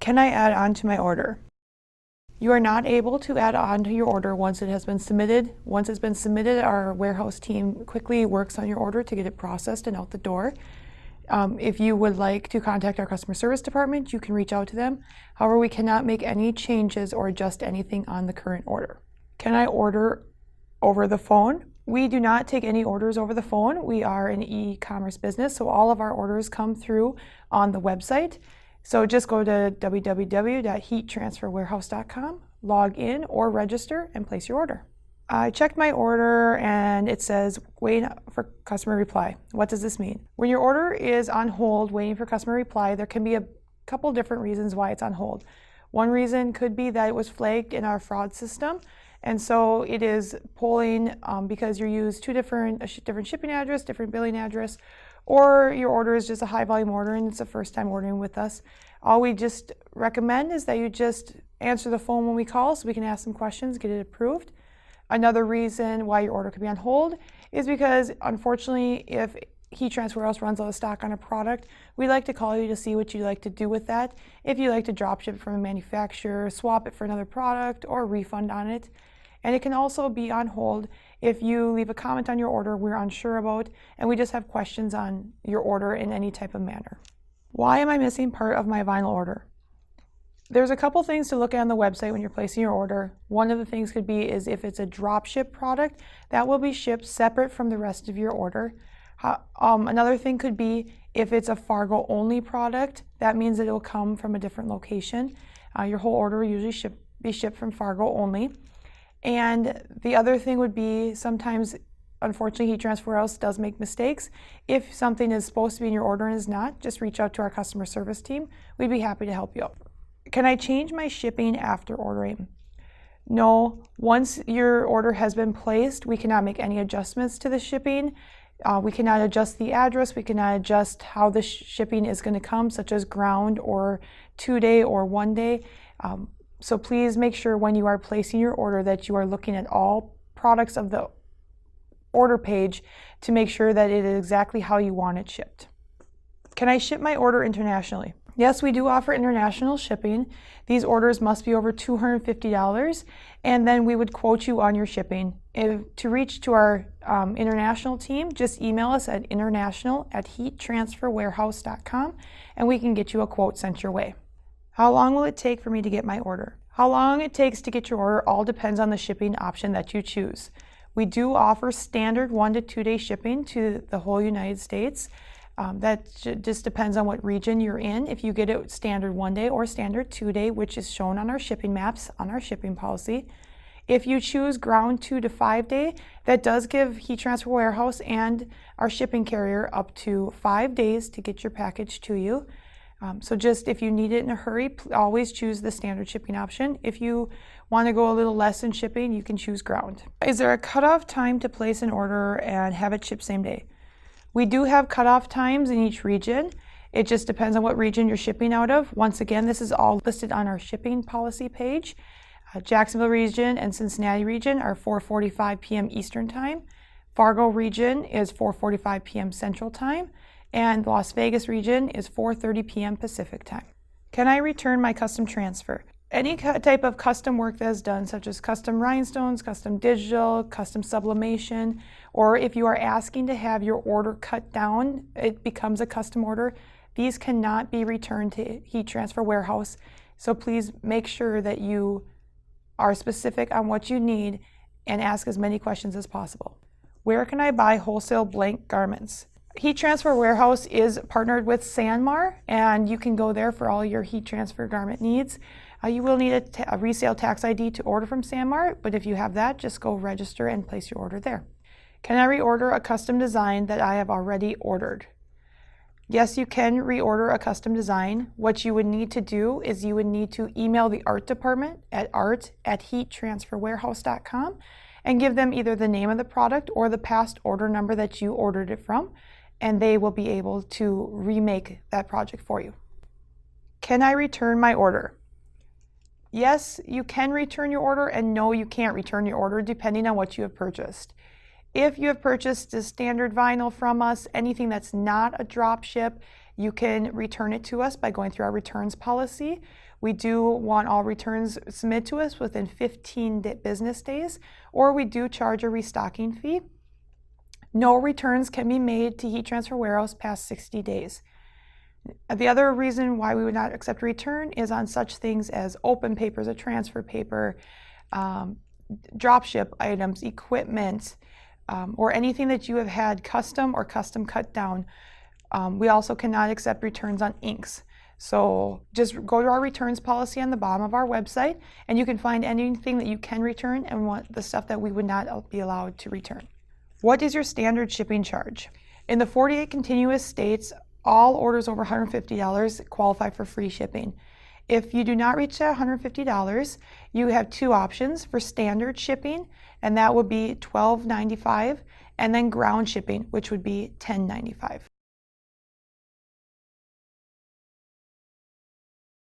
Can I add on to my order? You are not able to add on to your order once it has been submitted. Once it's been submitted, our warehouse team quickly works on your order to get it processed and out the door. If you would like to contact our customer service department, you can reach out to them. However, we cannot make any changes or adjust anything on the current order. Can I order over the phone? We do not take any orders over the phone. We are an e-commerce business, so all of our orders come through on the website. So just go to www.heattransferwarehouse.com, log in or register and place your order. I checked my order and it says waiting for customer reply. What does this mean? When your order is on hold waiting for customer reply, there can be a couple different reasons why it's on hold. One reason could be that it was flagged in our fraud system, and so it is pulling because you use a different shipping address, different billing address, or your order is just a high volume order and it's the first time ordering with us. All we just recommend is that you just answer the phone when we call so we can ask some questions, get it approved. Another reason why your order could be on hold is because, unfortunately, if Heat Transfer Warehouse runs out of stock on a product, we like to call you to see what you'd like to do with that. If you like to drop ship it from a manufacturer, swap it for another product, or refund on it. And it can also be on hold if you leave a comment on your order we're unsure about, and we just have questions on your order in any type of manner. Why am I missing part of my vinyl order? There's a couple things to look at on the website when you're placing your order. One of the things could be is if it's a drop ship product, that will be shipped separate from the rest of your order. Another thing could be if it's a Fargo only product, that means that it will come from a different location. Your whole order will usually be shipped from Fargo only. And the other thing would be sometimes, unfortunately, Heat Transfer Warehouse does make mistakes. If something is supposed to be in your order and is not, just reach out to our customer service team. We'd be happy to help you out. Can I change my shipping after ordering? No. Once your order has been placed, we cannot make any adjustments to the shipping. We cannot adjust the address. We cannot adjust how the shipping is going to come, such as ground or 2-day or 1-day. So please make sure when you are placing your order that you are looking at all products of the order page to make sure that it is exactly how you want it shipped. Can I ship my order internationally? Yes, we do offer international shipping. These orders must be over $250, and then we would quote you on your shipping. To reach to our international team, just email us at international@heattransferwarehouse.com, and we can get you a quote sent your way. How long will it take for me to get my order? How long it takes to get your order all depends on the shipping option that you choose. We do offer standard 1 to 2 day shipping to the whole United States. That just depends on what region you're in. If you get it standard 1 day or standard 2 day, which is shown on our shipping maps on our shipping policy. If you choose ground 2 to 5 day, that does give Heat Transfer Warehouse and our shipping carrier up to 5 days to get your package to you. So just if you need it in a hurry, always choose the standard shipping option. If you want to go a little less in shipping, you can choose ground. Is there a cutoff time to place an order and have it shipped same day? We do have cutoff times in each region. It just depends on what region you're shipping out of. Once again, this is all listed on our shipping policy page. Jacksonville region and Cincinnati region are 4:45 p.m. Eastern Time. Fargo region is 4:45 p.m. Central Time. And the Las Vegas region is 4:30 p.m. Pacific Time. Can I return my custom transfer? Any type of custom work that is done, such as custom rhinestones, custom digital, custom sublimation, or if you are asking to have your order cut down, it becomes a custom order. These cannot be returned to Heat Transfer Warehouse. So please make sure that you are specific on what you need and ask as many questions as possible. Where can I buy wholesale blank garments? Heat Transfer Warehouse is partnered with Sanmar, and you can go there for all your heat transfer garment needs. You will need a resale tax ID to order from Sanmar, but if you have that, just go register and place your order there. Can I reorder a custom design that I have already ordered? Yes, you can reorder a custom design. What you would need to do is you would need to email the art department at art@heattransferwarehouse.com and give them either the name of the product or the past order number that you ordered it from, and they will be able to remake that project for you. Can I return my order? Yes, you can return your order, and no, you can't return your order depending on what you have purchased. If you have purchased a standard vinyl from us, anything that's not a drop ship, you can return it to us by going through our returns policy. We do want all returns submitted to us within 15 business days, or we do charge a restocking fee. No returns can be made to Heat Transfer Warehouse past 60 days. The other reason why we would not accept a return is on such things as open papers, a transfer paper, drop ship items, equipment, or anything that you have had custom or custom cut down. We also cannot accept returns on inks. So just go to our returns policy on the bottom of our website, and you can find anything that you can return and the stuff that we would not be allowed to return. What is your standard shipping charge? In the 48 continuous states, all orders over $150 qualify for free shipping. If you do not reach that $150, you have two options for standard shipping, and that would be $12.95, and then ground shipping, which would be $10.95.